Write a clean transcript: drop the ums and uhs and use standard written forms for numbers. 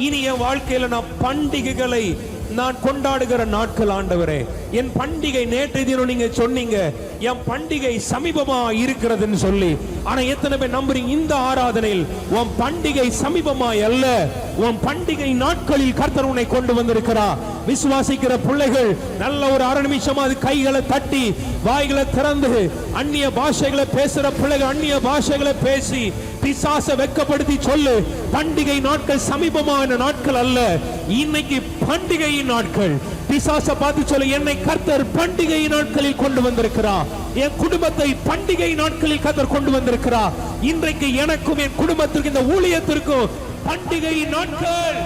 இனி என் வாழ்க்கையில நான் பண்டிகைகளை நான் கொண்டாடுகிற நாட்கள் ஆண்டவரே. என் பண்டிகை நேற்று தினம் நீங்க சொன்னீங்க என் பண்டிகை சமீபமா இருக்கிறதுன்னு சொல்லி. ஆனா எத்தனை பேர் நம்புறீங்க இந்த ஆராதனையில் உன் பண்டிகை சமீபமாய் அல்ல, உன் பண்டிகை நாட்களில் கர்த்தர் உன்னை கொண்டு வந்திருக்கிறார். விசுவாசிக்கிற பிள்ளைகள் நல்ல ஒரு 1/2 நிமிஷம் அது கைகளை தட்டி வாய்களை திறந்து அந்நிய பாஷைகளை பேசுற பிள்ளைகள் அந்நிய பாஷைகளை பேசி பிசாசை வெட்கப்படுத்தி சொல்லு, பண்டிகை நாட்கள் சமீபமான நாட்கள் அல்ல, இன்னைக்கு பண்டிகையின் நாட்கள். பிசாசை பார்த்து சொல்லு, என்னை கர்த்தர் பண்டிகை நாட்களில் கொண்டு வந்திருக்கிறார், என் குடும்பத்தை பண்டிகை நாட்களில் கர்த்தர் கொண்டு வந்திருக்கிறார். இன்றைக்கு எனக்கும் என் குடும்பத்திற்கு இந்த ஊழியத்திற்கும் பண்டிகை நாட்கள்.